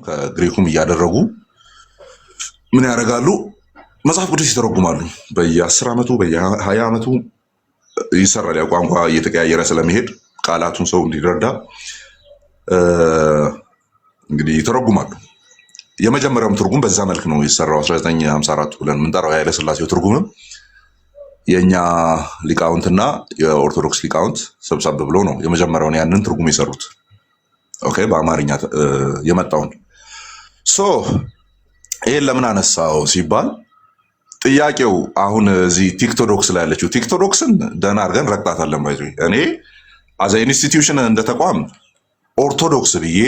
ከግሪኩም እያደረጉ ምን ያደርጋሉ? መጽሐፍ ቅዱስ ይተረጉማሉ። በየ10 ዓመቱ በየ20 ዓመቱ ይሰራል። ያው ቋንቋ እየተቀያየረ ስለሚሄድ ቃላቱን ሰው እንዲረዳ እንግዲህ ይተረጉማሉ። የመጀመሪያውም ትርጉም በዛ መልክ ነው የሰራው 1954 ብለን የምንጠራው የኃይለ ሥላሴው ትርጉምም የኛ ሊቃውንትና የኦርቶዶክስ ሊቃውንት ሰብሰብ ብለው ነው የመጀመሪያውን ያንን ትርጉም የሰሩት። ኦኬ በአማርኛ የመጣውን ሶ ይሄን ለምን አነሳው ሲባል ጥያቄው አሁን እዚህ ቲክቶዶክስ ላይ ያለችው ቲክቶዶክስን ደህና አድርገን ረግጣታለን። ባይዙ እኔ አዘ ኢንስቲትዩሽን እንደ ተቋም ኦርቶዶክስ ብዬ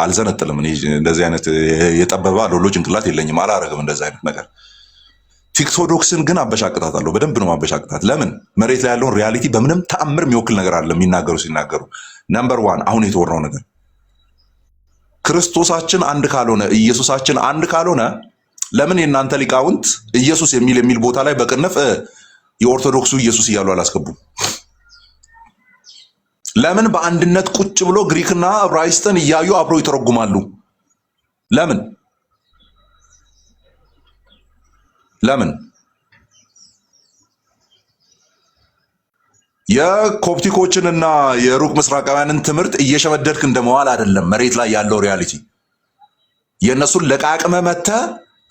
አልዘነጥልም። እኔ እንደዚህ አይነት የጠበበ ሎሎ ጭንቅላት የለኝም፣ አላረግም እንደዚህ አይነት ነገር። ቲክቶዶክስን ግን አበሻቅጣታለሁ፣ በደንብ ነው ማበሻቅጣት። ለምን መሬት ላይ ያለውን ሪያሊቲ በምንም ተአምር የሚወክል ነገር አለ የሚናገሩ ሲናገሩ። ነምበር ዋን አሁን የተወራው ነገር ክርስቶሳችን አንድ ካልሆነ ኢየሱሳችን አንድ ካልሆነ ለምን የእናንተ ሊቃውንት ኢየሱስ የሚል ቦታ ላይ በቅንፍ የኦርቶዶክሱ ኢየሱስ እያሉ አላስገቡም? ለምን በአንድነት ቁጭ ብሎ ግሪክና ዕብራይስጥን እያዩ አብረው ይተረጉማሉ? ለምን የኮፕቲኮችንና የሩቅ ምስራቃውያንን ትምህርት እየሸመደድክ እንደመዋል አይደለም። መሬት ላይ ያለው ሪያሊቲ የእነሱን ለቃቅመ መተ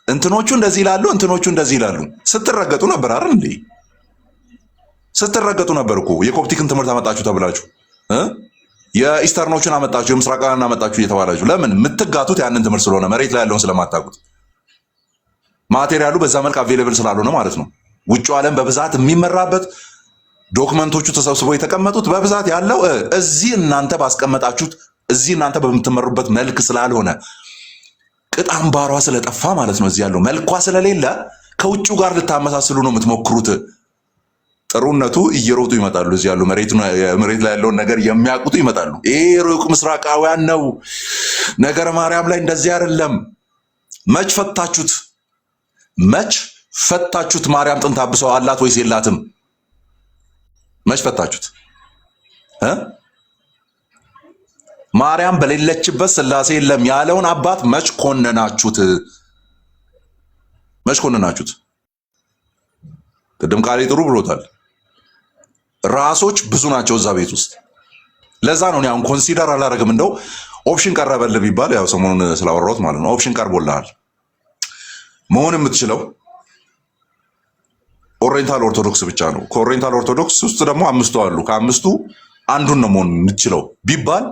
እንትኖቹ እንደዚህ ይላሉ፣ እንትኖቹ እንደዚህ ይላሉ። ስትረገጡ ነበር አይደል እንዴ? ስትረገጡ ነበር እኮ። የኮፕቲክን ትምህርት አመጣችሁ ተብላችሁ የኢስተርኖችን አመጣችሁ የምስራቃውያንን አመጣችሁ እየተባላችሁ ለምን የምትጋቱት? ያንን ትምህርት ስለሆነ መሬት ላይ ያለውን ስለማታውቁት ማቴሪያሉ በዛ መልክ አቬሌብል ስላልሆነ ማለት ነው። ውጭው ዓለም በብዛት የሚመራበት ዶክመንቶቹ ተሰብስበው የተቀመጡት በብዛት ያለው እዚህ እናንተ ባስቀመጣችሁት እዚህ እናንተ በምትመሩበት መልክ ስላልሆነ ቅጥ አምባሯ ስለጠፋ ማለት ነው። እዚህ ያለው መልኳ ስለሌለ ከውጭው ጋር ልታመሳስሉ ነው የምትሞክሩት። ጥሩነቱ እየሮጡ ይመጣሉ። እዚህ ያሉ መሬት ላይ ያለውን ነገር የሚያውቁት ይመጣሉ። ይሄ ሩቅ ምስራቃውያን ነው፣ ነገረ ማርያም ላይ እንደዚህ አይደለም። መች ፈታችሁት? ማርያም ጥንት አብሰው አላት ወይስ የላትም? መች ፈታችሁት? ማርያም በሌለችበት ሥላሴ የለም ያለውን አባት መች ኮነናችሁት? ቅድም ቃሌ ጥሩ ብሎታል። ራሶች ብዙ ናቸው እዛ ቤት ውስጥ። ለዛ ነው እኔ አሁን ኮንሲደር አላረግም። እንደው ኦፕሽን ቀረበልህ ቢባል ያው ሰሞኑን ስላወራሁት ማለት ነው። ኦፕሽን ቀርቦልሃል። መሆን የምትችለው ኦሪየንታል ኦርቶዶክስ ብቻ ነው። ከኦሪየንታል ኦርቶዶክስ ውስጥ ደግሞ 5 አሉ። ከ5ቱ አንዱን ነው መሆን የምትችለው ቢባል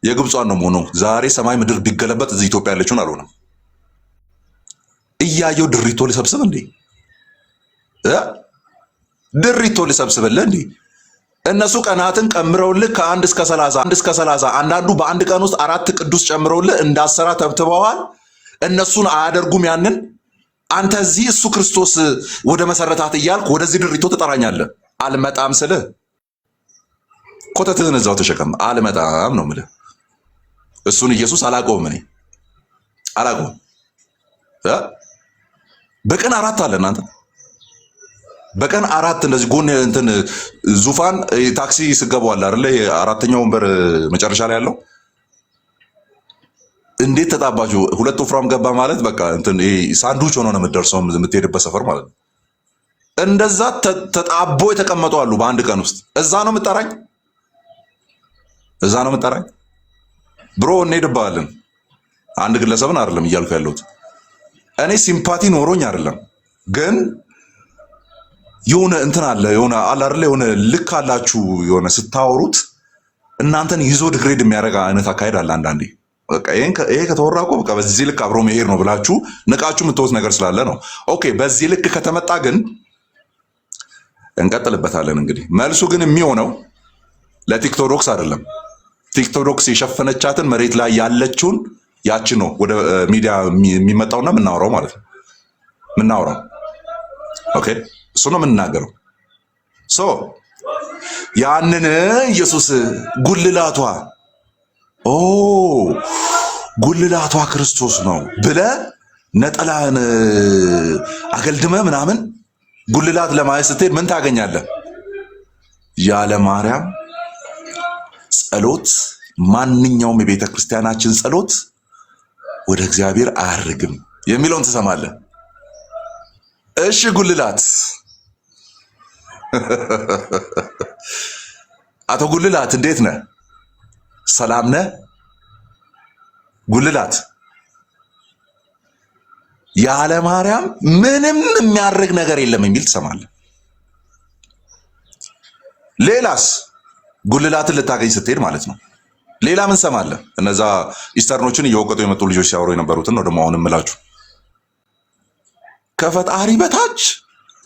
የግብጿን ነው መሆኑ። ዛሬ ሰማይ ምድር ቢገለበጥ እዚህ ኢትዮጵያ ያለችውን አልሆነም። እያየው ድሪቶ ልሰብስብ እንዴ? ድሪቶ ልሰብስብልህ እንዴ? እነሱ ቀናትን ቀምረውልህ ከ1 እስከ 30 አንዳንዱ በአንድ ቀን ውስጥ 4 ቅዱስ ጨምረውልህ እንዳሰራ ተብትበዋል። እነሱን አያደርጉም ያንን። አንተ እዚህ እሱ ክርስቶስ ወደ መሰረታት እያልክ ወደዚህ ድሪቶ ትጠራኛለህ። አልመጣም ስልህ ኮተትህን እዛው ተሸከም። አልመጣም ነው የምልህ። እሱን ኢየሱስ አላውቀውም፣ እኔ አላውቀውም። በቀን 4 አለ እናንተ፣ በቀን 4 እንደዚህ ጎን እንትን ዙፋን ታክሲ ስገባዋል አይደለ? አራተኛው ወንበር መጨረሻ ላይ ያለው እንዴት ተጣባችሁ? 2 ወፍራም ገባ ማለት በቃ እንትን ሳንዱች ሆኖ ነው የምትደርሰው የምትሄድበት ሰፈር ማለት ነው። እንደዛ ተጣቦ የተቀመጡ አሉ በአንድ ቀን ውስጥ። እዛ ነው የምጠራኝ ብሮ እንሄድብሃለን። አንድ ግለሰብን አይደለም እያልኩ ያለሁት። እኔ ሲምፓቲ ኖሮኝ አይደለም፣ ግን የሆነ እንትን አለ አይደለ? የሆነ ልክ አላችሁ። የሆነ ስታወሩት እናንተን ይዞ ድግሬድ የሚያደርግ አይነት አካሄድ አለ አንዳንዴ። በቃ ይሄ ከተወራ እኮ በቃ በዚህ ልክ አብሮ መሄድ ነው ብላችሁ ንቃችሁ የምትወት ነገር ስላለ ነው። ኦኬ፣ በዚህ ልክ ከተመጣ ግን እንቀጥልበታለን። እንግዲህ መልሱ ግን የሚሆነው ለቲክቶዶክስ አይደለም። ቲክቶዶክስ የሸፈነቻትን መሬት ላይ ያለችውን ያችን ነው ወደ ሚዲያ የሚመጣውና የምናወራው ማለት ነው። ኦኬ፣ እሱ ነው የምንናገረው። ያንን ኢየሱስ ጉልላቷ ክርስቶስ ነው ብለ ነጠላን አገልድመ ምናምን ጉልላት ለማየት ስትሄድ ምን ታገኛለህ? ያለ ማርያም ጸሎት ማንኛውም የቤተ ክርስቲያናችን ጸሎት ወደ እግዚአብሔር አያርግም የሚለውን ትሰማለህ። እሺ ጉልላት አቶ ጉልላት እንዴት ነህ? ሰላም ነህ? ጉልላት ያለ ማርያም ምንም የሚያደርግ ነገር የለም የሚል ትሰማለህ። ሌላስ ጉልላትን ልታገኝ ስትሄድ ማለት ነው። ሌላ ምን ሰማለህ? እነዛ ኢስተርኖችን እየወቀጡ የመጡ ልጆች ሲያወሩ የነበሩትን ነው ደግሞ አሁን እምላችሁ። ከፈጣሪ በታች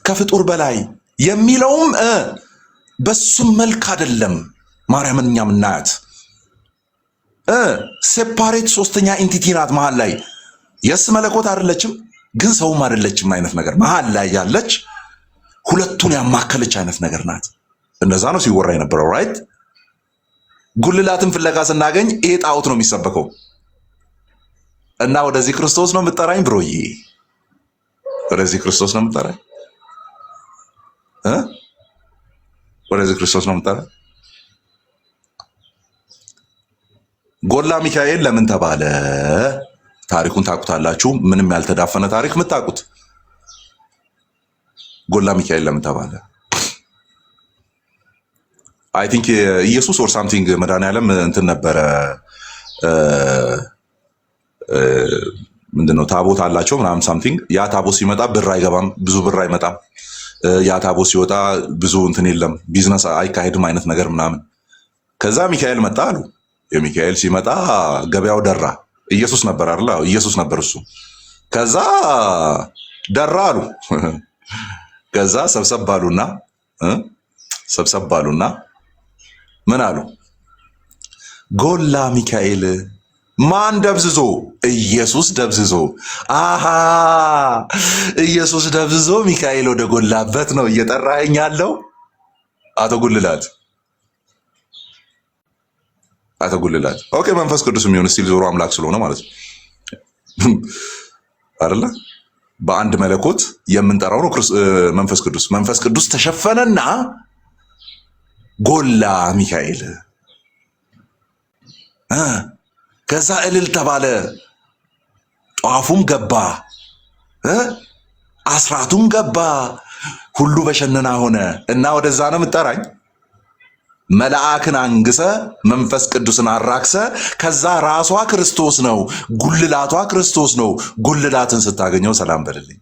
ከፍጡር በላይ የሚለውም በሱም መልክ አይደለም። ማርያምን እኛ ምናያት ሴፓሬት ሶስተኛ ኢንቲቲ ናት። መሀል ላይ የስ መለኮት አይደለችም ግን ሰውም አይደለችም አይነት ነገር መሀል ላይ ያለች ሁለቱን ያማከለች አይነት ነገር ናት። እንደዛ ነው ሲወራ የነበረው ራይት። ጉልላትን ፍለጋ ስናገኝ ይሄ ጣዖት ነው የሚሰበከው እና ወደዚህ ክርስቶስ ነው የምጠራኝ ብሮዬ፣ ወደዚህ ክርስቶስ ነው የምጠራኝ ወደዚህ ክርስቶስ ነው የምጠራኝ። ጎላ ሚካኤል ለምን ተባለ? ታሪኩን ታውቁታላችሁ። ምንም ያልተዳፈነ ታሪክ የምታውቁት። ጎላ ሚካኤል ለምን ተባለ? አይ ቲንክ ኢየሱስ ኦር ሳምቲንግ መድኃኒዓለም እንትን ነበረ ምንድነው ታቦት አላቸው ምናምን ሳምቲንግ። ያ ታቦት ሲመጣ ብር አይገባም፣ ብዙ ብር አይመጣም። ያ ታቦት ሲወጣ ብዙ እንትን የለም፣ ቢዝነስ አይካሄድም አይነት ነገር ምናምን። ከዛ ሚካኤል መጣ አሉ። የሚካኤል ሲመጣ ገበያው ደራ። ኢየሱስ ነበር አይደል? ኢየሱስ ነበር እሱ። ከዛ ደራ አሉ። ከዛ ሰብሰብ ባሉና ምን አሉ? ጎላ ሚካኤል። ማን ደብዝዞ? ኢየሱስ ደብዝዞ። አሃ ኢየሱስ ደብዝዞ ሚካኤል ወደ ጎላበት ነው እየጠራኸኝ ያለው አቶ ጉልላት። ኦኬ መንፈስ ቅዱስ የሚሆን ስቲል ዞሮ አምላክ ስለሆነ ማለት ነው አይደለ? በአንድ መለኮት የምንጠራው ነው መንፈስ ቅዱስ ተሸፈነና ጎላ ሚካኤል። ከዛ እልል ተባለ፣ ጧፉም ገባ፣ አስራቱም ገባ፣ ሁሉ በሸነና ሆነ እና ወደዛ ነው የምጠራኝ። መልአክን አንግሰ መንፈስ ቅዱስን አራክሰ ከዛ ራሷ ክርስቶስ ነው፣ ጉልላቷ ክርስቶስ ነው። ጉልላትን ስታገኘው ሰላም በልልኝ።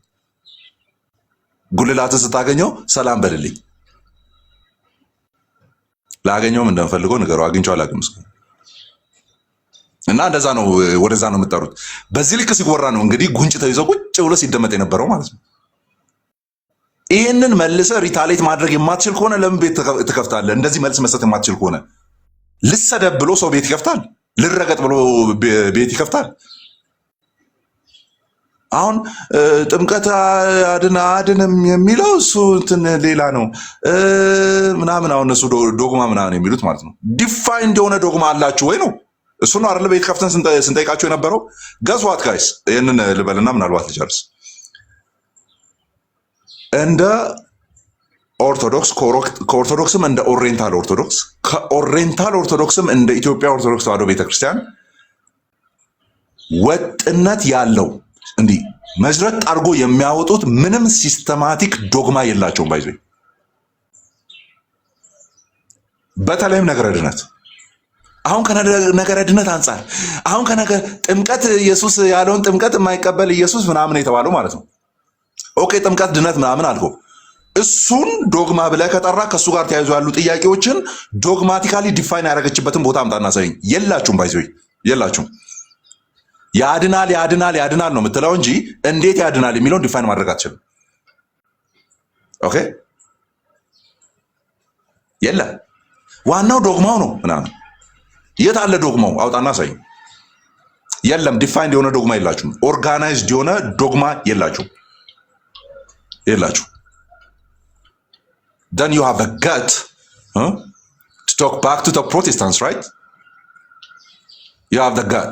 ጉልላትን ስታገኘው ሰላም በልልኝ። ላገኘውም እንደምፈልገው ንገረው። አግኝቼው አላውቅም እስካሁን። እና እንደዛ ነው፣ ወደዛ ነው የምጠሩት። በዚህ ልክ ሲወራ ነው እንግዲህ ጉንጭ ተይዞ ቁጭ ብሎ ሲደመጥ የነበረው ማለት ነው። ይህንን መልሰ ሪታሌት ማድረግ የማትችል ከሆነ ለምን ቤት ትከፍታለህ? እንደዚህ መልስ መስጠት የማትችል ከሆነ ልሰደብ ብሎ ሰው ቤት ይከፍታል፣ ልረገጥ ብሎ ቤት ይከፍታል። አሁን ጥምቀት አድንም የሚለው እሱ እንትን ሌላ ነው ምናምን። አሁን እነሱ ዶግማ ምናምን የሚሉት ማለት ነው። ዲፋይንድ የሆነ ዶግማ አላችሁ ወይ ነው? እሱ ነው አይደለ? ቤት ከፍተን ስንጠይቃቸው የነበረው ገዝዋት ጋይስ። ይህንን ልበልና ምናልባት ልጨርስ። እንደ ኦርቶዶክስ ከኦርቶዶክስም እንደ ኦሪየንታል ኦርቶዶክስ ከኦሪየንታል ኦርቶዶክስም እንደ ኢትዮጵያ ኦርቶዶክስ ተዋሕዶ ቤተክርስቲያን ወጥነት ያለው እንዲህ መዝረጥ አድርጎ የሚያወጡት ምንም ሲስተማቲክ ዶግማ የላቸውም። ባይዞ በተለይም ነገረ ድነት አሁን ከነገረ ድነት አንጻር አሁን ጥምቀት ኢየሱስ ያለውን ጥምቀት የማይቀበል ኢየሱስ ምናምን የተባለው ማለት ነው። ኦኬ ጥምቀት ድነት ምናምን አልከው። እሱን ዶግማ ብለህ ከጠራ ከእሱ ጋር ተያይዞ ያሉ ጥያቄዎችን ዶግማቲካሊ ዲፋይን ያደረገችበትን ቦታ አምጣና ሳይኝ። የላችሁም፣ ባይዞ የላችሁም። ያድናል ነው የምትለው እንጂ እንዴት ያድናል የሚለውን ዲፋይን ማድረግ አትችልም። ኦኬ የለ ዋናው ዶግማው ነው ምናምን። የት አለ ዶግማው? አውጣና ሳይኝ። የለም ዲፋይንድ የሆነ ዶግማ የላችሁም። ኦርጋናይዝድ የሆነ ዶግማ የላችሁም። Then you have the gut to talk back to the Protestants, right? You have the gut.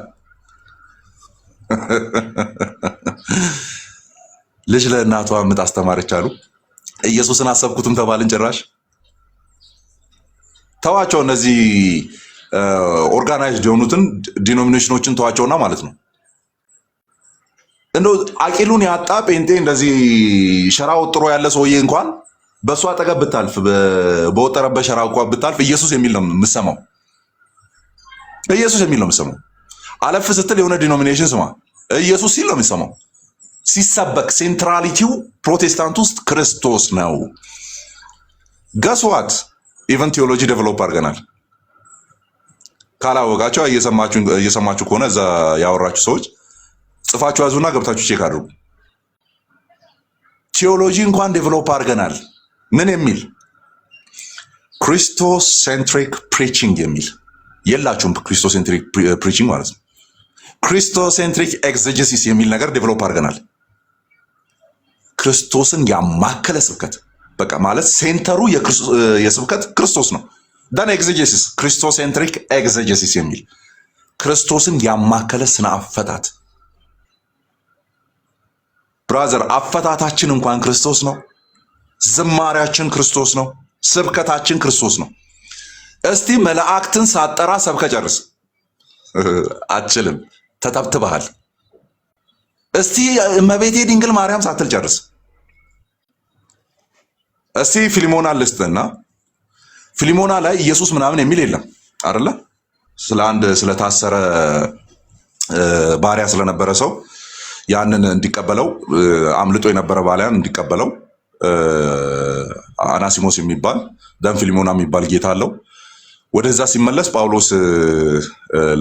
ልጅ ለእናቷ ምጥ አስተማረች አሉ። ኢየሱስን አሰብኩትም ተባልን። ጭራሽ ተዋቸው። እነዚህ ኦርጋናይዝድ የሆኑትን ዲኖሚኔሽኖችን ተዋቸውና ማለት ነው። እንደው አቂሉን ያጣ ጴንጤ እንደዚህ ሸራ ወጥሮ ያለ ሰውዬ እንኳን በእሱ አጠገብ ብታልፍ በወጠረበት ሸራ እንኳን ብታልፍ ኢየሱስ የሚል ነው የምሰማው። ኢየሱስ የሚል ነው የምሰማው። አለፍ ስትል የሆነ ዲኖሚኔሽን ስማ ኢየሱስ ሲል ነው የምሰማው። ሲሰበክ ሴንትራሊቲው ፕሮቴስታንት ውስጥ ክርስቶስ ነው። ገስዋት ኢቨን ቴዎሎጂ ዴቨሎፕ አድርገናል። ካላወቃቸው እየሰማችሁ ከሆነ እዛ ያወራችሁ ሰዎች ጽፋችሁ ያዙና ገብታችሁ ቼክ አድርጉ። ቴዎሎጂ እንኳን ዴቨሎፕ አድርገናል። ምን የሚል ክሪስቶስ ሴንትሪክ ፕሪቺንግ የሚል የላችሁም። ክሪስቶስ ሴንትሪክ ፕሪቺንግ ማለት ነው። ክሪስቶስ ሴንትሪክ ኤግዜጀሲስ የሚል ነገር ዴቨሎፕ አድርገናል። ክርስቶስን ያማከለ ስብከት በቃ ማለት ሴንተሩ የስብከት ክርስቶስ ነው። ዳን ኤግዜጀሲስ ክሪስቶስ ሴንትሪክ ኤግዜጀሲስ የሚል ክርስቶስን ያማከለ ስነ አፈታት። ብራዘር አፈታታችን እንኳን ክርስቶስ ነው። ዝማሪያችን ክርስቶስ ነው። ስብከታችን ክርስቶስ ነው። እስቲ መላእክትን ሳጠራ ሰብከ ጨርስ። አትችልም፣ ተተብትበሃል። እስቲ እመቤቴ ድንግል ማርያም ሳትል ጨርስ። እስቲ ፊሊሞና ልስጥና ፊሊሞና ላይ ኢየሱስ ምናምን የሚል የለም አይደለ? ስለ አንድ ስለታሰረ ባሪያ ስለነበረ ሰው ያንን እንዲቀበለው አምልጦ የነበረ ባሪያን እንዲቀበለው አናሲሞስ የሚባል ደም ፊሊሞና የሚባል ጌታ አለው። ወደዛ ሲመለስ ጳውሎስ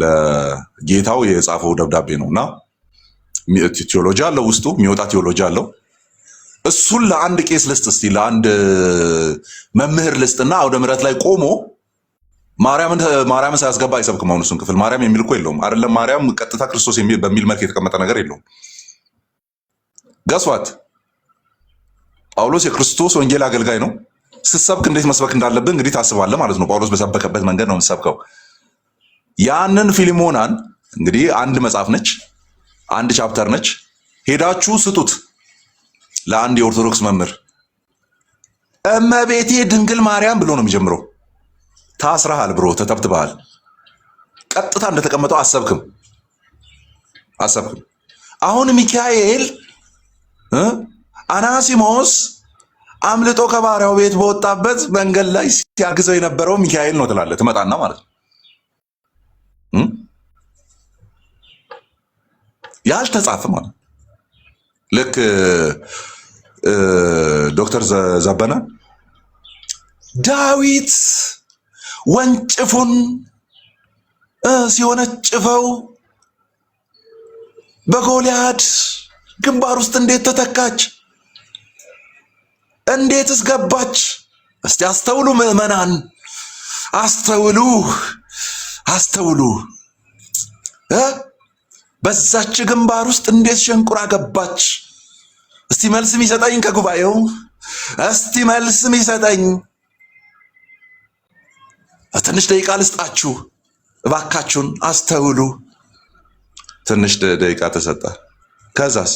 ለጌታው የጻፈው ደብዳቤ ነውና ቴዎሎጂ አለው ውስጡ የሚወጣ ቴዎሎጂ አለው። እሱን ለአንድ ቄስ ልስጥ እስቲ ለአንድ መምህር ልስጥና አውደ ምሕረት ላይ ቆሞ ማርያምን ሳያስገባ አይሰብክም። አሁን እሱን ክፍል ማርያም የሚል እኮ የለውም አይደለም። ማርያም ቀጥታ ክርስቶስ በሚል መልክ የተቀመጠ ነገር የለውም። ገስዋት ጳውሎስ የክርስቶስ ወንጌል አገልጋይ ነው። ስትሰብክ እንዴት መስበክ እንዳለብህ እንግዲህ ታስባለህ ማለት ነው። ጳውሎስ በሰበከበት መንገድ ነው የምትሰብከው። ያንን ፊሊሞናን እንግዲህ አንድ መጽሐፍ ነች፣ አንድ ቻፕተር ነች። ሄዳችሁ ስጡት ለአንድ የኦርቶዶክስ መምህር። እመቤቴ ድንግል ማርያም ብሎ ነው የሚጀምረው። ታስረሃል ብሮ፣ ተተብትበሃል። ቀጥታ እንደተቀመጠው አሰብክም። አሁን ሚካኤል አናሲሞስ አምልጦ ከባሪያው ቤት በወጣበት መንገድ ላይ ሲያግዘው የነበረው ሚካኤል ነው ትላለህ። ትመጣና ማለት ነው ያልተጻፈ ማለት ልክ ዶክተር ዘበነ ዳዊት ወንጭፉን ሲወነጭፈው በጎልያድ ግንባር ውስጥ እንዴት ተተካች? እንዴትስ ገባች? እስቲ አስተውሉ ምዕመናን፣ አስተውሉ። በዛች ግንባር ውስጥ እንዴት ሸንቁራ ገባች? እስቲ መልስ የሚሰጠኝ ከጉባኤው እስቲ መልስ የሚሰጠኝ። ትንሽ ደቂቃ ልስጣችሁ እባካችሁን፣ አስተውሉ። ትንሽ ደቂቃ ተሰጠ። ከዛስ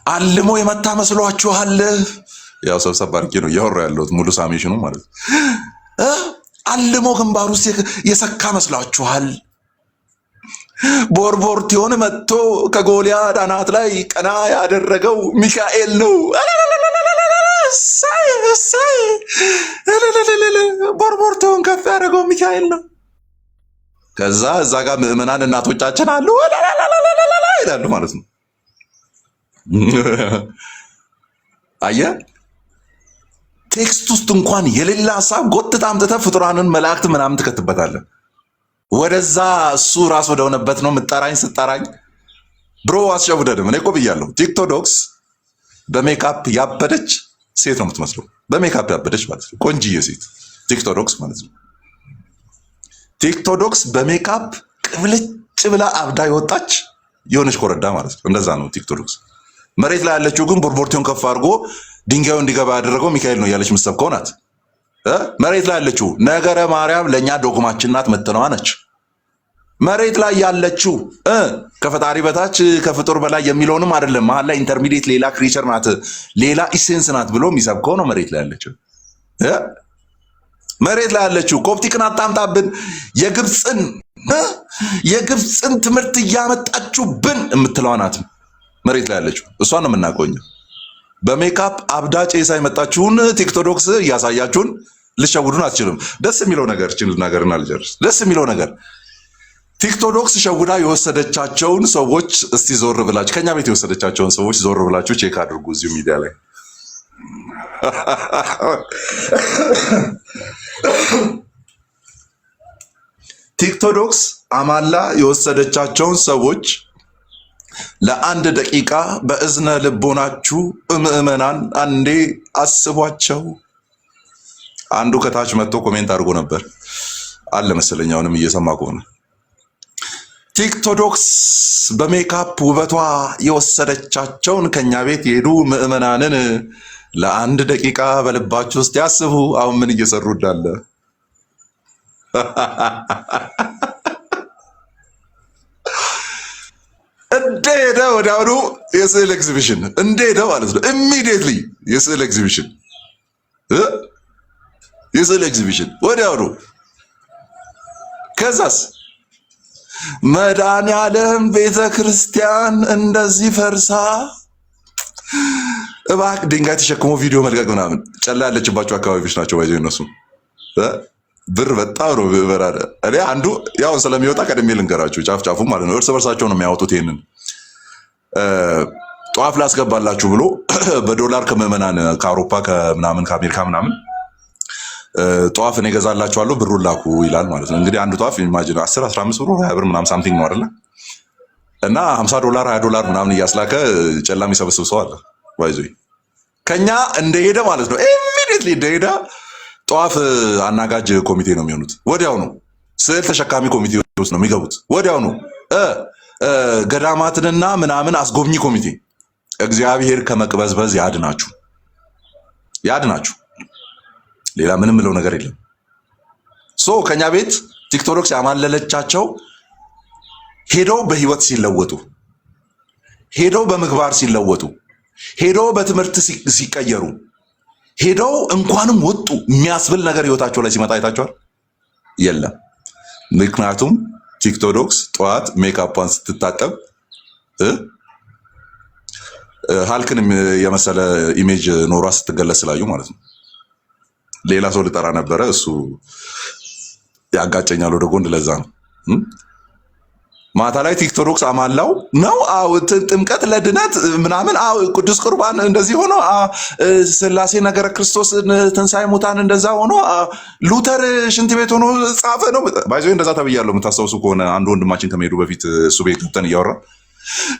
አልሞ የመታ መስሏችኋል? ያው ሰብሰብ አድርጌ ነው እያወራ ያለሁት ሙሉ ሳሜሽኑ ማለት አልሞ ግንባር ውስጥ የሰካ መስሏችኋል? ቦርቦርቲዮን መጥቶ ከጎልያድ አናት ላይ ቀና ያደረገው ሚካኤል ነው። ቦርቦርቲዮን ከፍ ያደረገው ሚካኤል ነው። ከዛ እዛ ጋር ምዕመናን እናቶቻችን አሉ ይላሉ ማለት ነው። አየህ፣ ቴክስት ውስጥ እንኳን የሌላ ሀሳብ ጎትተህ አምጥተህ ፍጡራንን መላእክት ምናምን ትከትበታለህ። ወደዛ እሱ ራስ ወደሆነበት ነው የምጠራኝ። ስጠራኝ ብሮ አስጨውደድም። እኔ እኮ ብያለሁ፣ ቲክቶዶክስ በሜካፕ ያበደች ሴት ነው የምትመስለው። በሜካፕ ያበደች ማለት ነው፣ ቆንጂዬ ሴት ቲክቶዶክስ ማለት ነው። ቲክቶዶክስ በሜካፕ ቅብልጭ ብላ አብዳ የወጣች የሆነች ኮረዳ ማለት ነው። እንደዛ ነው ቲክቶዶክስ። መሬት ላይ ያለችው ግን ቦርቦርቲውን ከፍ አድርጎ ድንጋዩ እንዲገባ ያደረገው ሚካኤል ነው እያለች የምትሰብከው ናት። መሬት ላይ ያለችው ነገረ ማርያም ለእኛ ዶግማችን ናት፣ መጥነዋ ነች። መሬት ላይ ያለችው ከፈጣሪ በታች ከፍጡር በላይ የሚለውንም አይደለም፣ መሀል ላይ ኢንተርሚዲየት ሌላ ክሪቸር ናት፣ ሌላ ኢሴንስ ናት ብሎ የሚሰብከው ነው መሬት ላይ ያለችው። መሬት ላይ ያለችው ኮፕቲክን አታምጣብን፣ የግብፅን የግብፅን ትምህርት እያመጣችሁብን የምትለዋ ናት መሬት ላይ ያለችው። እሷን ነው የምናቆኘው። በሜካፕ አብዳ ጬሳ የመጣችሁን ቲክቶዶክስ እያሳያችሁን ልሸውዱን አትችሉም። ደስ የሚለው ነገር እችን ልናገርና ልጨርስ። ደስ የሚለው ነገር ቲክቶዶክስ ሸውዳ የወሰደቻቸውን ሰዎች እስቲ ዞር ብላችሁ ከኛ ቤት የወሰደቻቸውን ሰዎች ዞር ብላችሁ ቼክ አድርጉ እዚሁ ሚዲያ ላይ። ቲክቶዶክስ አማላ የወሰደቻቸውን ሰዎች ለአንድ ደቂቃ በእዝነ ልቦናችሁ ምዕመናን አንዴ አስቧቸው። አንዱ ከታች መጥቶ ኮሜንት አድርጎ ነበር አለ መሰለኝ፣ አሁንም እየሰማ ከሆነ ቲክቶዶክስ በሜካፕ ውበቷ የወሰደቻቸውን ከኛ ቤት የሄዱ ምዕመናንን ለአንድ ደቂቃ በልባችሁ ውስጥ ያስቡ። አሁን ምን እየሰሩ እንዳለ እንደሄደ ወዲያውኑ የስዕል ኤግዚቢሽን እንደሄደ ማለት ነው። ኢሚዲየትሊ የስዕል ኤግዚቢሽን ወዲያውኑ። ከዛስ መድኃኔዓለም ቤተ ክርስቲያን እንደዚህ ፈርሳ እባክህ ድንጋይ ተሸክሞ ቪዲዮ መልቀቅ ምናምን። ጨላ ያለችባቸው አካባቢዎች ናቸው ባይዘው እነሱ ብር በጣም ነው በራደ። እኔ አንዱ ያው ስለሚወጣ ቀድሜ ልንገራችሁ ጫፍ ማለት ነው። እርስ በርሳቸው ነው የሚያወጡት። ይሄንን ጧፍ ላስገባላችሁ ብሎ በዶላር ከምዕመናን ከአውሮፓ ከምናምን ከአሜሪካ ምናምን ጧፍ እኔ እገዛላችኋለሁ ብሩን ላኩ ይላል ማለት ነው። እንግዲህ አንድ ጧፍ ኢማጂን 10 15 ብር 20 ብር ምናምን ሳምቲንግ ነው አይደለ? እና $50 $20 ምናምን እያስላከ ጨላ የሚሰበስብ ሰው አለ ባይዘይ። ከኛ እንደሄደ ማለት ነው ኢሚዲየትሊ እንደሄደ ጧፍ አናጋጅ ኮሚቴ ነው የሚሆኑት። ወዲያው ነው ስዕል ተሸካሚ ኮሚቴ ውስጥ ነው የሚገቡት። ወዲያው ነው ገዳማትንና ምናምን አስጎብኚ ኮሚቴ። እግዚአብሔር ከመቅበዝበዝ ያድናችሁ። ሌላ ምንም ምለው ነገር የለም። ሶ ከኛ ቤት ቲክቶዶክስ ያማለለቻቸው ሄደው በህይወት ሲለወጡ፣ ሄደው በምግባር ሲለወጡ፣ ሄደው በትምህርት ሲቀየሩ፣ ሄደው እንኳንም ወጡ የሚያስብል ነገር ህይወታቸው ላይ ሲመጣ አይታችኋል? የለም። ምክንያቱም ቲክቶዶክስ ጠዋት ሜካፓን ስትታጠብ ሀልክን የመሰለ ኢሜጅ ኖሯ ስትገለጽ ስላዩ ማለት ነው። ሌላ ሰው ልጠራ ነበረ፣ እሱ ያጋጨኛል ወደ ጎን። ለዛ ነው ማታ ላይ ቲክቶዶክስ አማላው ነው። አው ጥምቀት ለድነት ምናምን፣ አው ቅዱስ ቁርባን እንደዚህ ሆኖ፣ ስላሴ ነገረ ክርስቶስ ትንሳኤ ሙታን እንደዛ ሆኖ፣ ሉተር ሽንት ቤት ሆኖ ጻፈ ነው ባይዞ። እንደዛ ተብያለሁ። የምታስታውሱ ከሆነ አንድ ወንድማችን ከመሄዱ በፊት እሱ ቤት ገብተን እያወራ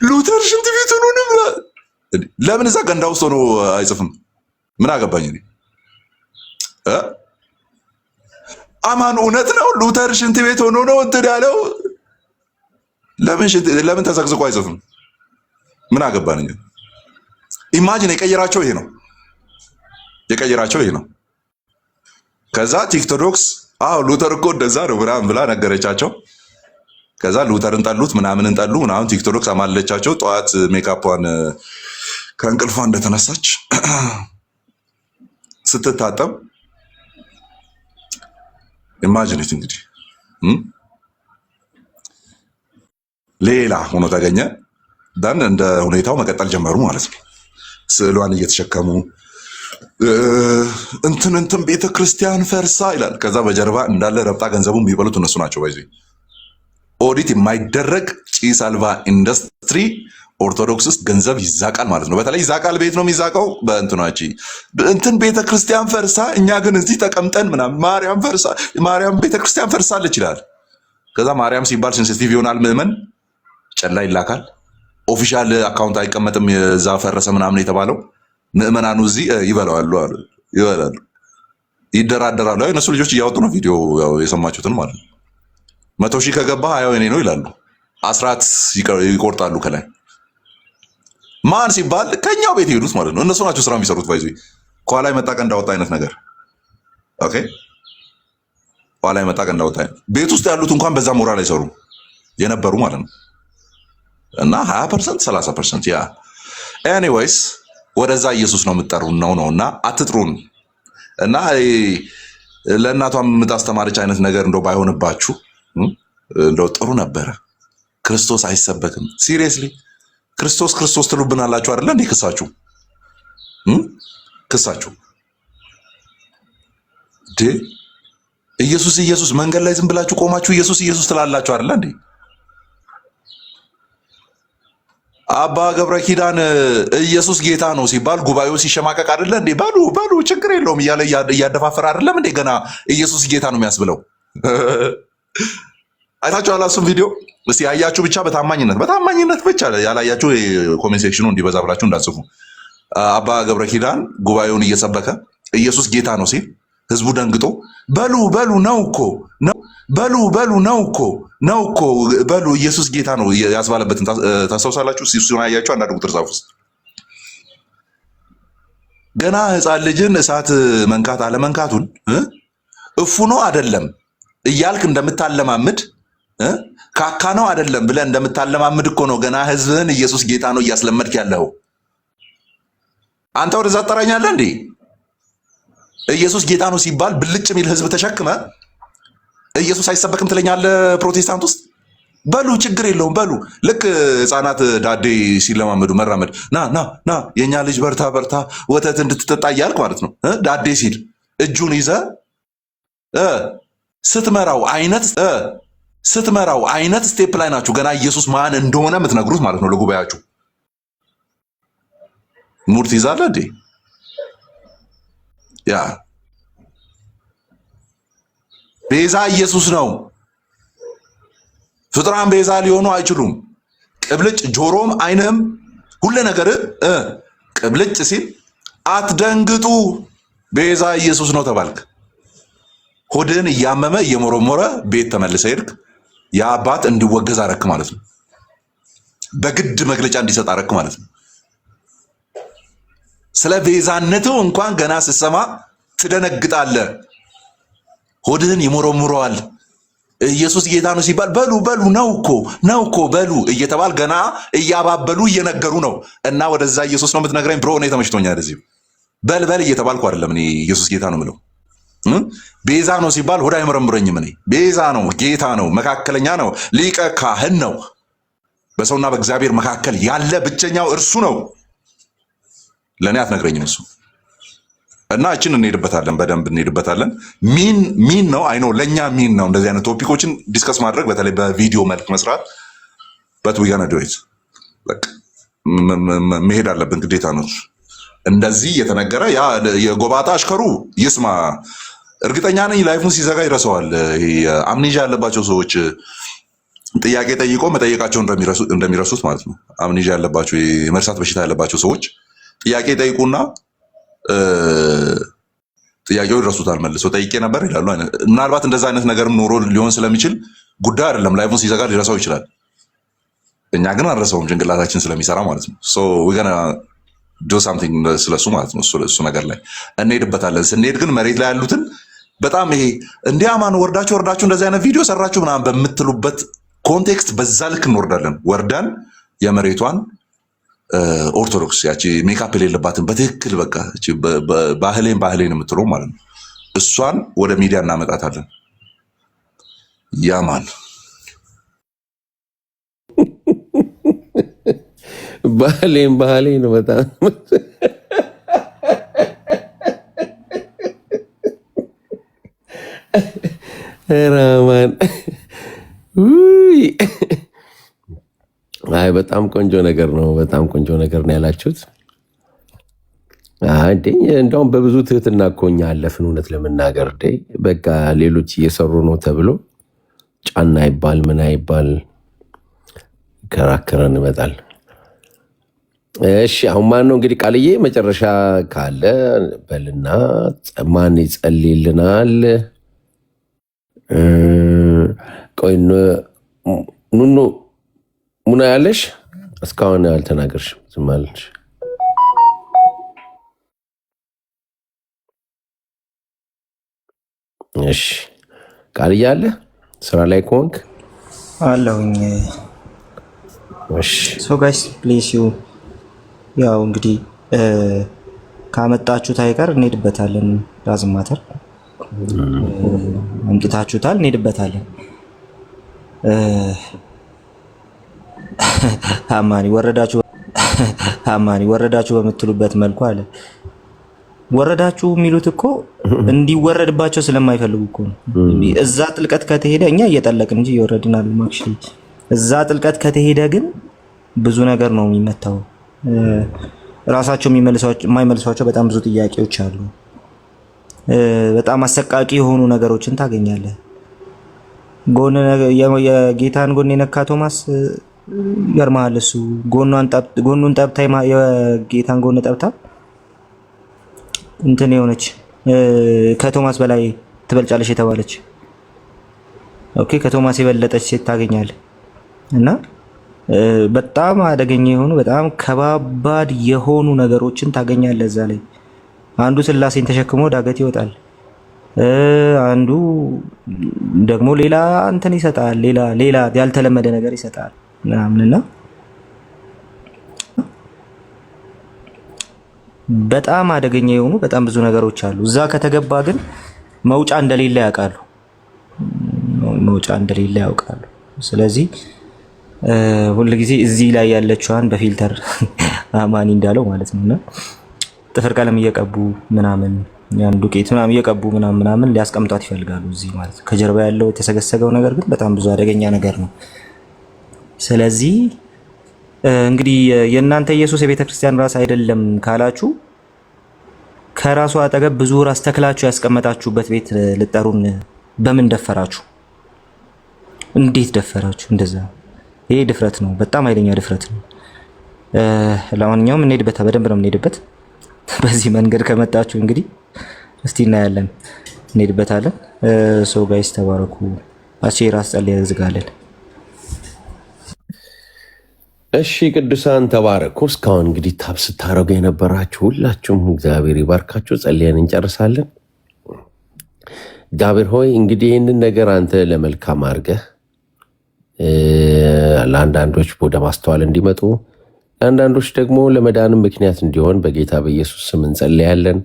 ሉተር ሽንት ቤት ሆኖ ነው። ለምን እዛ ገንዳ ውስጥ ሆኖ አይጽፍም? ምን አገባኝ እኔ። አማን እውነት ነው ሉተር ሽንት ቤት ሆኖ ነው እንትን ያለው። ለምን ተዘግዝቆ አይጽፍም? ምን አገባኝ። ኢማጂን የቀየራቸው ይሄ ነው። ከዛ ቲክቶዶክስ ሉተር እኮ እንደዛ ነው ምናምን ብላ ነገረቻቸው። ከዛ ሉተርን ጠሉት ምናምን ጠሉ ምናምን። ቲክቶዶክስ አማለቻቸው። ጠዋት ሜካፓን ከእንቅልፏ እንደተነሳች ስትታጠብ ኢማጂኔት እንግዲህ ሌላ ሆኖ ተገኘ። ዳን እንደ ሁኔታው መቀጠል ጀመሩ ማለት ነው። ስዕሏን እየተሸከሙ እንትን ቤተ ክርስቲያን ፈርሳ ይላል። ከዛ በጀርባ እንዳለ ረብጣ ገንዘቡን የሚበሉት እነሱ ናቸው። ባይዚ ኦዲት የማይደረግ ጭስ አልባ ኢንዱስትሪ ኦርቶዶክስ ውስጥ ገንዘብ ይዛቃል ማለት ነው። በተለይ ይዛቃል። ቤት ነው የሚዛቀው በእንትናቺ እንትን ቤተ ክርስቲያን ፈርሳ፣ እኛ ግን እዚህ ተቀምጠን ምናምን ማርያም ቤተ ክርስቲያን ፈርሳለች ይላል። ከዛ ማርያም ሲባል ሴንሲቲቭ ይሆናል ምዕመን። ጨላ ይላካል። ኦፊሻል አካውንት አይቀመጥም። የዛ ፈረሰ ምናምን የተባለው ምዕመናኑ እዚህ ይበላሉ፣ ይደራደራሉ። እነሱ ልጆች እያወጡ ነው ቪዲዮ የሰማችሁትን ማለት ነው። 100,000 ከገባ 20 የኔ ነው ይላሉ። አስራት ይቆርጣሉ ከላይ። ማን ሲባል ከኛው ቤት ይሄዱት ማለት ነው። እነሱ ናቸው ስራ የሚሰሩት። ባይዙ ከኋላ የመጣ ቀን እንዳወጣ አይነት ነገር። ኦኬ፣ ኋላ የመጣ ቀን እንዳወጣ አይነት። ቤት ውስጥ ያሉት እንኳን በዛ ሞራል አይሰሩ የነበሩ ማለት ነው። እና 20% 30% ያ ኤኒዌይስ ወደዛ ኢየሱስ ነው የምትጠሩን ነውና አትጥሩን። እና ለእናቷም የምታስተማረች አይነት ነገር እንደው ባይሆንባችሁ እንደው ጥሩ ነበረ። ክርስቶስ አይሰበክም። ሲሪየስሊ ክርስቶስ ትሉብናላችሁ አይደለ እንዴ? ክሳችሁ ኢየሱስ መንገድ ላይ ዝም ብላችሁ ቆማችሁ ኢየሱስ ትላላችሁ አይደለ እንዴ? አባ ገብረ ኪዳን ኢየሱስ ጌታ ነው ሲባል ጉባኤው ሲሸማቀቅ አይደለ እንዴ? በሉ ችግር የለውም እያለ እያደፋፈረ አይደለም እንዴ? ገና ኢየሱስ ጌታ ነው የሚያስብለው። አይታችኋል እሱን ቪዲዮ? እስቲ ያያችሁ ብቻ በታማኝነት ብቻ፣ ያላያችሁ ኮሜንት ሴክሽኑ እንዲበዛ ብላችሁ እንዳጽፉ። አባ ገብረ ኪዳን ጉባኤውን እየሰበከ ኢየሱስ ጌታ ነው ሲል ህዝቡ ደንግጦ በሉ ነው እኮ በሉ ኢየሱስ ጌታ ነው ያስባለበትን ታስታውሳላችሁ? እሱን አያችሁ? አንዳንድ ቁጥር ጻፉ ውስጥ ገና ህፃን ልጅን እሳት መንካት አለመንካቱን እፉ ነው አይደለም እያልክ እንደምታለማምድ ካካ ነው አይደለም ብለህ እንደምታለማምድ እኮ ነው ገና ህዝብህን ኢየሱስ ጌታ ነው እያስለመድክ ያለው። አንተ ወደዛ ትጠራኛለህ እንዴ? ኢየሱስ ጌታ ነው ሲባል ብልጭ የሚል ህዝብ ተሸክመ ኢየሱስ አይሰበክም ትለኛለህ? ፕሮቴስታንት ውስጥ በሉ ችግር የለውም በሉ። ልክ ህፃናት ዳዴ ሲለማመዱ መራመድ ና የኛ ልጅ በርታ ወተት እንድትጠጣ እያልክ ማለት ነው። ዳዴ ሲል እጁን ይዘ ስትመራው አይነት ስቴፕ ላይ ናችሁ። ገና ኢየሱስ ማን እንደሆነ የምትነግሩት ማለት ነው ለጉባኤያችሁ። ሙድ ትይዛለህ እንዴ? ያ ቤዛ ኢየሱስ ነው። ፍጡራን ቤዛ ሊሆኑ አይችሉም። ቅብልጭ ጆሮም አይንህም ሁሉ ነገር ቅብልጭ ሲል አትደንግጡ፣ ቤዛ ኢየሱስ ነው ተባልክ። ሆድህን እያመመ እየሞረሞረ ቤት ተመልሰ ሄድክ። የአባት እንዲወገዝ አረክ ማለት ነው። በግድ መግለጫ እንዲሰጥ አረክ ማለት ነው። ስለ ቤዛነቱ እንኳን ገና ስትሰማ ትደነግጣለህ። ሆድህን ይሞረሙረዋል። ኢየሱስ ጌታ ነው ሲባል በሉ ነው እኮ በሉ እየተባል ገና እያባበሉ እየነገሩ ነው። እና ወደዛ ኢየሱስ ነው የምትነግረኝ? ብሮ እኔ ተመችቶኛል። እዚህ በል እየተባልኩ አይደለም እኔ ኢየሱስ ጌታ ነው የምለው። ቤዛ ነው ሲባል ሆድ አይመረምረኝም። እኔ ቤዛ ነው፣ ጌታ ነው፣ መካከለኛ ነው፣ ሊቀ ካህን ነው። በሰውና በእግዚአብሔር መካከል ያለ ብቸኛው እርሱ ነው። ለእኔ አትነግረኝም እሱ። እና እችን እንሄድበታለን፣ በደንብ እንሄድበታለን። ሚን ነው አይኖ ለእኛ ሚን ነው እንደዚህ አይነት ቶፒኮችን ዲስከስ ማድረግ፣ በተለይ በቪዲዮ መልክ መስራት። በት ዊጋና ዶይት መሄድ አለብን፣ ግዴታ ነው። እንደዚህ እየተነገረ ያ የጎባጣ አሽከሩ ይስማ። እርግጠኛ ነኝ ላይፉን ሲዘጋ ይረሳዋል። አምኔዣ ያለባቸው ሰዎች ጥያቄ ጠይቆ መጠየቃቸው እንደሚረሱት ማለት ነው። አምኔዣ ያለባቸው የመርሳት በሽታ ያለባቸው ሰዎች ጥያቄ ጠይቁና ጥያቄው ይረሱታል። መልሰው ጠይቄ ነበር ይላሉ። ምናልባት እንደዛ አይነት ነገር ኖሮ ሊሆን ስለሚችል ጉዳይ አይደለም። ላይፉን ሲዘጋ ሊረሳው ይችላል። እኛ ግን አንረሳውም፣ ጭንቅላታችን ስለሚሰራ ማለት ነው። ሶ ዊ ገና ዶ ሳምቲንግ ስለሱ ማለት ነው። እሱ ነገር ላይ እንሄድበታለን። ስንሄድ ግን መሬት ላይ ያሉትን በጣም ይሄ እንዲያማን ወርዳችሁ እንደዚህ አይነት ቪዲዮ ሰራችሁ ምናምን በምትሉበት ኮንቴክስት በዛ ልክ እንወርዳለን። ወርደን የመሬቷን ኦርቶዶክስ ያቺ ሜካፕ የሌለባትን በትክክል በቃ ባህሌን የምትለው ማለት ነው። እሷን ወደ ሚዲያ እናመጣታለን። ያማን ባህሌን በጣም ራማን አይ በጣም ቆንጆ ነገር ነው። በጣም ቆንጆ ነገር ነው ያላችሁት። እንደውም በብዙ ትህትና እኮ እኛ አለፍን። እውነት ለመናገር በቃ ሌሎች እየሰሩ ነው ተብሎ ጫና ይባል ምን አይባል ከራከረን ይመጣል። እሺ አሁን ማን ነው እንግዲህ ቃልዬ መጨረሻ ካለ በልና ማን ይጸልይልናል? ቆይ ኑኑ ሙና ያለሽ እስካሁን አልተናገርሽም፣ ዝም አለሽ። እሺ ቃልዬ አለ ስራ ላይ ከሆንክ አለሁኝ። እሺ ሶ ጋይስ ፕሊዝ ዩ ያው እንግዲህ ካመጣችሁት አይቀር እንሄድበታለን። ዳዝማተር አንቂታችሁታል፣ እንሄድበታለን። አማኒ ወረዳችሁ በምትሉበት መልኩ አለ። ወረዳችሁ የሚሉት እኮ እንዲወረድባቸው ስለማይፈልጉ እኮ ነው። እዛ ጥልቀት ከተሄደ እኛ እየጠለቅን እንጂ እየወረድን አለ ማክሽ። እዛ ጥልቀት ከተሄደ ግን ብዙ ነገር ነው የሚመታው። ራሳቸው የማይመልሷቸው በጣም ብዙ ጥያቄዎች አሉ። በጣም አሰቃቂ የሆኑ ነገሮችን ታገኛለህ። የጌታን ጎን የነካ ቶማስ ይገርምሃል። እሱ ጎኑን ጠብታ የጌታን ጎን ጠብታ እንትን የሆነች ከቶማስ በላይ ትበልጫለች የተባለች ኦኬ፣ ከቶማስ የበለጠች ሴት ታገኛለህ። እና በጣም አደገኛ የሆኑ በጣም ከባባድ የሆኑ ነገሮችን ታገኛለህ እዛ ላይ። አንዱ ስላሴን ተሸክሞ ዳገት ይወጣል፣ አንዱ ደግሞ ሌላ እንትን ይሰጣል፣ ሌላ ያልተለመደ ነገር ይሰጣል ምናምንና በጣም አደገኛ የሆኑ በጣም ብዙ ነገሮች አሉ። እዛ ከተገባ ግን መውጫ እንደሌለ ያውቃሉ። ስለዚህ ሁልጊዜ እዚህ ላይ ያለችዋን በፊልተር አማኒ እንዳለው ማለት ነውና ጥፍር ቀለም እየቀቡ ምናምን ያን ዱቄት ምናምን እየቀቡ ምናምን ሊያስቀምጧት ይፈልጋሉ እዚህ ማለት ነው። ከጀርባ ያለው የተሰገሰገው ነገር ግን በጣም ብዙ አደገኛ ነገር ነው። ስለዚህ እንግዲህ የእናንተ ኢየሱስ የቤተ ክርስቲያን ራስ አይደለም ካላችሁ ከራሱ አጠገብ ብዙ ራስ ተክላችሁ ያስቀመጣችሁበት ቤት ልጠሩን በምን ደፈራችሁ? እንዴት ደፈራችሁ? እንደዛ ይሄ ድፍረት ነው፣ በጣም ኃይለኛ ድፍረት ነው። ለማንኛውም በደንብ ነው የምንሄድበት። በዚህ መንገድ ከመጣችሁ እንግዲህ እስቲ እናያለን፣ እንሄድበታለን። ሰው ጋይስ ተባረኩ። ራስ ጸልይ ያዝጋለን። እሺ ቅዱሳን ተባረኩ። እስካሁን እንግዲህ ታብ ስታረጉ የነበራችሁ ሁላችሁም እግዚአብሔር ይባርካችሁ። ጸልየን እንጨርሳለን። እግዚአብሔር ሆይ እንግዲህ ይህንን ነገር አንተ ለመልካም አድርገህ ለአንዳንዶች ወደ ማስተዋል እንዲመጡ ለአንዳንዶች ደግሞ ለመዳንም ምክንያት እንዲሆን በጌታ በኢየሱስ ስም እንጸልያለን።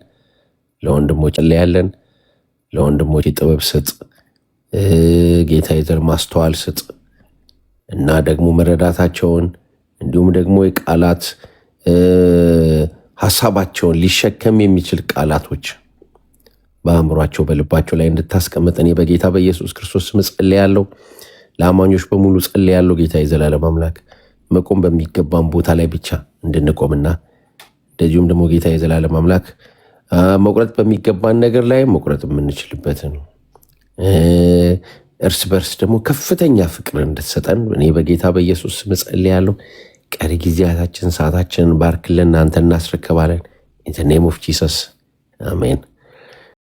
ለወንድሞች ጥበብ ስጥ ጌታ፣ የዘር ማስተዋል ስጥ እና ደግሞ መረዳታቸውን እንዲሁም ደግሞ የቃላት ሀሳባቸውን ሊሸከም የሚችል ቃላቶች በአእምሯቸው በልባቸው ላይ እንድታስቀምጥ እኔ በጌታ በኢየሱስ ክርስቶስ ስም ጸልያለሁ። ለአማኞች በሙሉ ጸልያለሁ። ጌታ የዘላለም አምላክ መቆም በሚገባን ቦታ ላይ ብቻ እንድንቆምና እንደዚሁም ደግሞ ጌታ የዘላለም አምላክ መቁረጥ በሚገባን ነገር ላይ መቁረጥ የምንችልበትን እርስ በርስ ደግሞ ከፍተኛ ፍቅር እንድትሰጠን እኔ በጌታ በኢየሱስ ስም ጸልያለሁ። ቀሪ ጊዜያታችን ሰዓታችንን ባርክልን፣ አንተ እናስረከባለን። ኢን ዘ ኔም ኦፍ ጂሰስ አሜን።